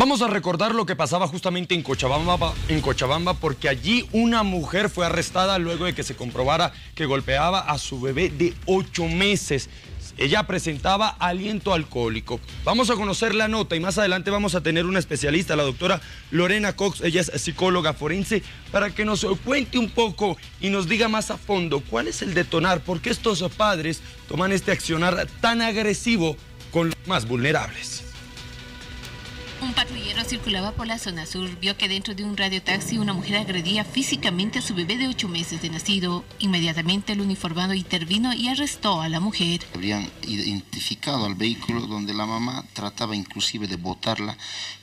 Vamos a recordar lo que pasaba justamente en Cochabamba, porque allí una mujer fue arrestada luego de que se comprobara que golpeaba a su bebé de 8 meses. Ella presentaba aliento alcohólico. Vamos a conocer la nota y más adelante vamos a tener una especialista, la doctora Lorena Cox. Ella es psicóloga forense, para que nos cuente un poco y nos diga más a fondo cuál es el detonar, por qué estos padres toman este accionar tan agresivo con los más vulnerables. Un patrullero circulaba por la zona sur, vio que dentro de un radiotaxi una mujer agredía físicamente a su bebé de 8 meses de nacido. Inmediatamente el uniformado intervino y arrestó a la mujer. Habrían identificado al vehículo donde la mamá trataba inclusive de botarla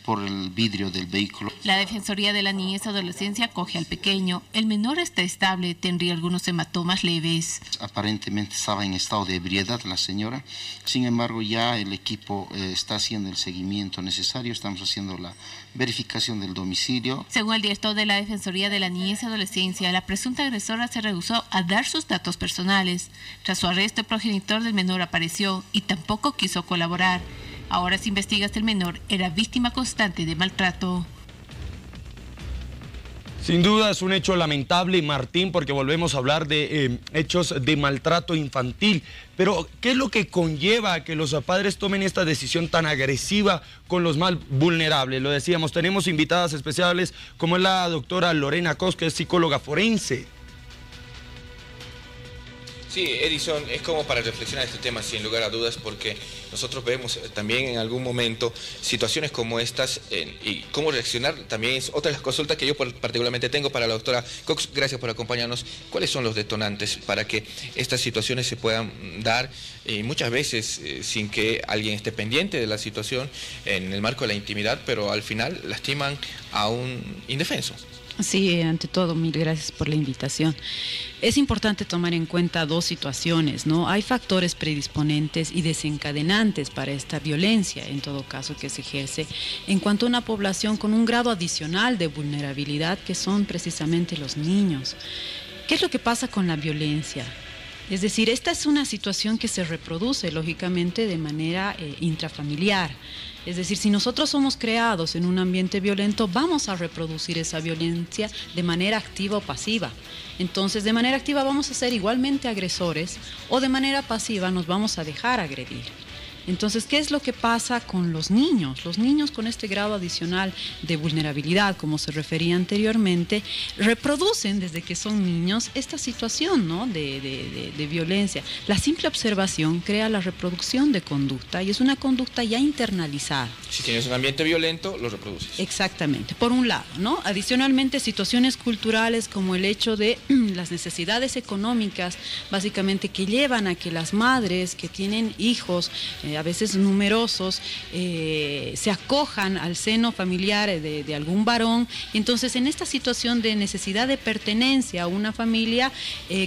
por el vidrio del vehículo. La Defensoría de la Niñez y Adolescencia acoge al pequeño. El menor está estable, tendría algunos hematomas leves. Aparentemente estaba en estado de ebriedad la señora. Sin embargo, ya el equipo está haciendo el seguimiento necesario. Estamos haciendo la verificación del domicilio. Según el director de la Defensoría de la Niñez y Adolescencia, la presunta agresora se rehusó a dar sus datos personales. Tras su arresto, el progenitor del menor apareció y tampoco quiso colaborar. Ahora se investiga si el menor era víctima constante de maltrato. Sin duda es un hecho lamentable, Martín, porque volvemos a hablar de hechos de maltrato infantil. Pero, ¿qué es lo que conlleva a que los padres tomen esta decisión tan agresiva con los más vulnerables? Lo decíamos, tenemos invitadas especiales como es la doctora Lorena Cox, que es psicóloga forense. Sí, Edison, es como para reflexionar este tema sin lugar a dudas, porque nosotros vemos también en algún momento situaciones como estas y cómo reaccionar también es otra de las consultas que yo particularmente tengo para la doctora Cox. Gracias por acompañarnos. ¿Cuáles son los detonantes para que estas situaciones se puedan dar muchas veces sin que alguien esté pendiente de la situación en el marco de la intimidad, pero al final lastiman a un indefenso? Sí, ante todo, mil gracias por la invitación. Es importante tomar en cuenta dos situaciones, ¿no? Hay factores predisponentes y desencadenantes para esta violencia, en todo caso, que se ejerce en cuanto a una población con un grado adicional de vulnerabilidad, que son precisamente los niños. ¿Qué es lo que pasa con la violencia? Es decir, esta es una situación que se reproduce, lógicamente, de manera intrafamiliar. Es decir, si nosotros somos creados en un ambiente violento, vamos a reproducir esa violencia de manera activa o pasiva. Entonces, de manera activa vamos a ser igualmente agresores o de manera pasiva nos vamos a dejar agredir. Entonces, ¿qué es lo que pasa con los niños? Los niños con este grado adicional de vulnerabilidad, como se refería anteriormente, reproducen desde que son niños esta situación, ¿no?, de violencia. La simple observación crea la reproducción de conducta y es una conducta ya internalizada. Si tienes un ambiente violento, lo reproduces. Exactamente, por un lado, ¿no? Adicionalmente, situaciones culturales como el hecho de las necesidades económicas, básicamente, que llevan a que las madres que tienen hijos, a veces numerosos, se acojan al seno familiar de algún varón. Entonces, en esta situación de necesidad de pertenencia a una familia,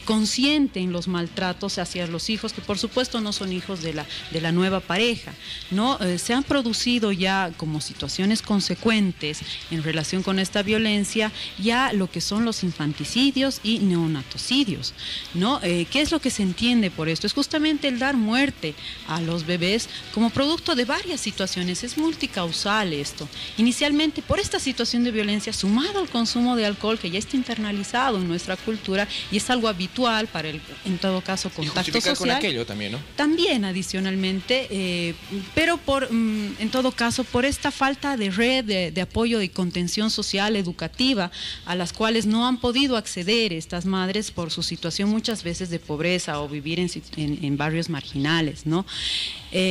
consienten los maltratos hacia los hijos, que por supuesto no son hijos de la nueva pareja, ¿no? Se han producido ya como situaciones consecuentes en relación con esta violencia, ya lo que son los infanticidios y neonatocidios, ¿no? ¿Qué es lo que se entiende por esto? Es justamente el dar muerte a los bebés como producto de varias situaciones. Es multicausal esto. Inicialmente por esta situación de violencia sumado al consumo de alcohol, que ya está internalizado en nuestra cultura y es algo habitual para el, en todo caso, contacto social. Con aquello también, ¿no? También adicionalmente, pero en todo caso por esta falta de red de apoyo y contención social, educativa, a las cuales no han podido acceder estas madres por su situación muchas veces de pobreza o vivir en barrios marginales, ¿no?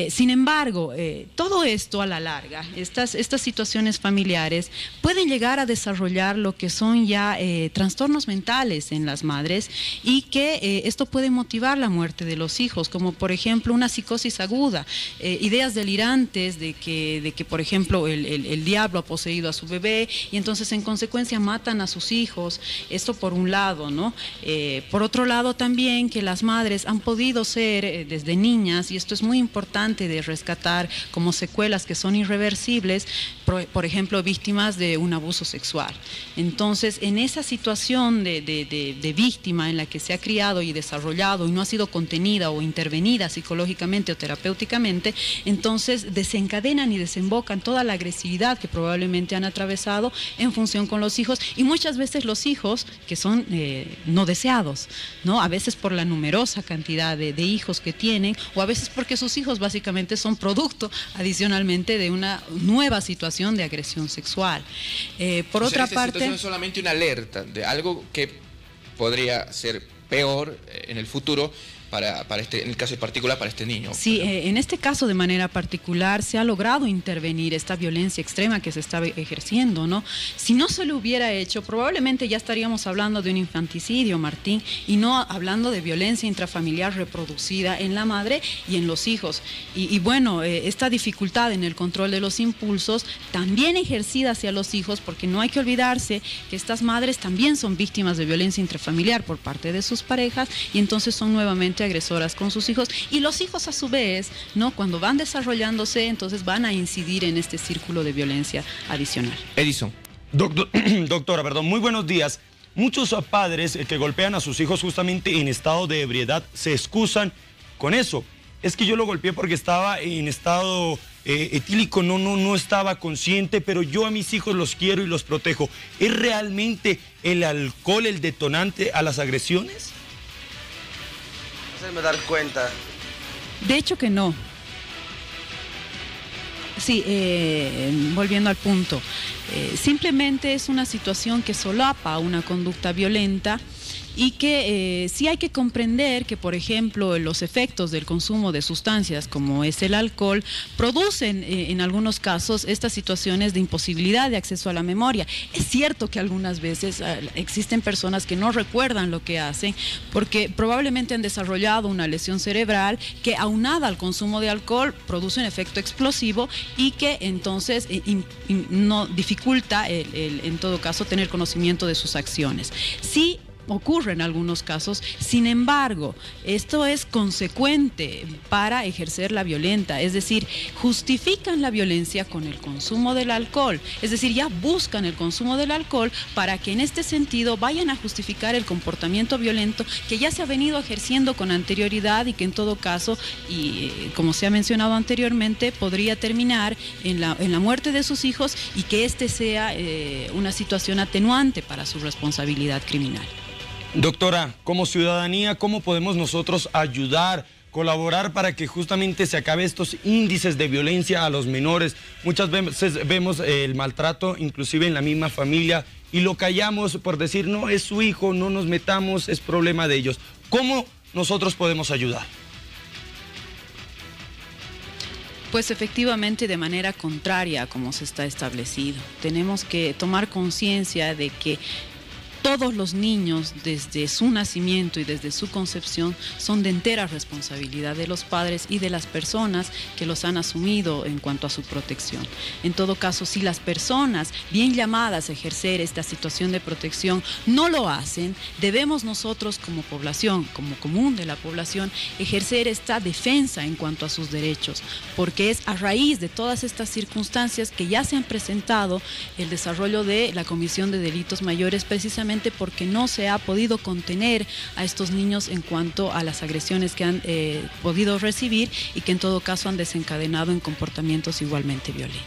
Sin embargo, todo esto a la larga, estas situaciones familiares pueden llegar a desarrollar lo que son ya trastornos mentales en las madres y que esto puede motivar la muerte de los hijos, como por ejemplo una psicosis aguda, ideas delirantes de que por ejemplo el diablo ha poseído a su bebé y entonces en consecuencia matan a sus hijos. Esto por un lado, ¿no? Por otro lado también que las madres han podido ser desde niñas, y esto es muy importante, importante de rescatar como secuelas que son irreversibles, por ejemplo, víctimas de un abuso sexual. Entonces, en esa situación de víctima en la que se ha criado y desarrollado y no ha sido contenida o intervenida psicológicamente o terapéuticamente, entonces desencadenan y desembocan toda la agresividad que probablemente han atravesado en función con los hijos, y muchas veces los hijos que son no deseados, ¿no? A veces por la numerosa cantidad de hijos que tienen, o a veces porque sus hijos básicamente son producto adicionalmente de una nueva situación de agresión sexual. Por otra parte, situación es solamente una alerta de algo que podría ser peor en el futuro en el caso en particular para este niño. Sí, en este caso de manera particular se ha logrado intervenir esta violencia extrema que se está ejerciendo, ¿no? Si no se lo hubiera hecho, probablemente ya estaríamos hablando de un infanticidio, Martín, y no hablando de violencia intrafamiliar reproducida en la madre y en los hijos. Y bueno, esta dificultad en el control de los impulsos también ejercida hacia los hijos, porque no hay que olvidarse que estas madres también son víctimas de violencia intrafamiliar por parte de sus parejas, y entonces son nuevamente agresoras con sus hijos, y los hijos a su vez, ¿no? Cuando van desarrollándose, entonces van a incidir en este círculo de violencia adicional. Edison. Doctora, perdón, muy buenos días. Muchos padres que golpean a sus hijos justamente en estado de ebriedad se excusan con eso. Es que yo lo golpeé porque estaba en estado etílico, no estaba consciente, pero yo a mis hijos los quiero y los protejo. ¿Es realmente el alcohol el detonante a las agresiones? Hacerme dar cuenta. De hecho que no. Sí, volviendo al punto, simplemente es una situación que solapa una conducta violenta, y que sí hay que comprender que, por ejemplo, los efectos del consumo de sustancias como es el alcohol producen en algunos casos estas situaciones de imposibilidad de acceso a la memoria. Es cierto que algunas veces existen personas que no recuerdan lo que hacen porque probablemente han desarrollado una lesión cerebral que, aunada al consumo de alcohol, produce un efecto explosivo y que entonces no dificulta en todo caso tener conocimiento de sus acciones. Sí ocurre en algunos casos, sin embargo, esto es consecuente para ejercer la violencia, es decir, justifican la violencia con el consumo del alcohol, es decir, ya buscan el consumo del alcohol para que en este sentido vayan a justificar el comportamiento violento que ya se ha venido ejerciendo con anterioridad y que en todo caso, y como se ha mencionado anteriormente, podría terminar en la muerte de sus hijos y que este sea una situación atenuante para su responsabilidad criminal. Doctora, como ciudadanía, ¿cómo podemos nosotros ayudar, colaborar para que justamente se acabe estos índices de violencia a los menores? Muchas veces vemos el maltrato inclusive en la misma familia y lo callamos por decir, no, es su hijo, no nos metamos, es problema de ellos. ¿Cómo nosotros podemos ayudar? Pues efectivamente de manera contraria a como se está establecido. Tenemos que tomar conciencia de que todos los niños, desde su nacimiento y desde su concepción, son de entera responsabilidad de los padres y de las personas que los han asumido en cuanto a su protección. En todo caso, si las personas bien llamadas a ejercer esta situación de protección no lo hacen, debemos nosotros como población, como común de la población, ejercer esta defensa en cuanto a sus derechos, porque es a raíz de todas estas circunstancias que ya se han presentado el desarrollo de la comisión de delitos mayores, precisamente porque no se ha podido contener a estos niños en cuanto a las agresiones que han podido recibir y que en todo caso han desencadenado en comportamientos igualmente violentos.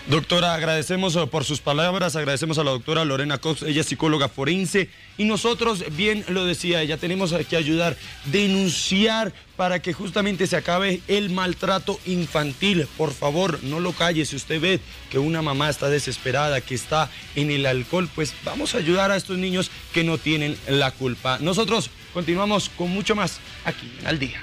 Doctora, agradecemos por sus palabras, agradecemos a la doctora Lorena Cox, ella es psicóloga forense, y nosotros, bien lo decía ella, tenemos que ayudar, denunciar para que justamente se acabe el maltrato infantil. Por favor, no lo calle. Si usted ve que una mamá está desesperada, que está en el alcohol, pues vamos a ayudar a estos niños que no tienen la culpa. Nosotros continuamos con mucho más aquí en Al Día.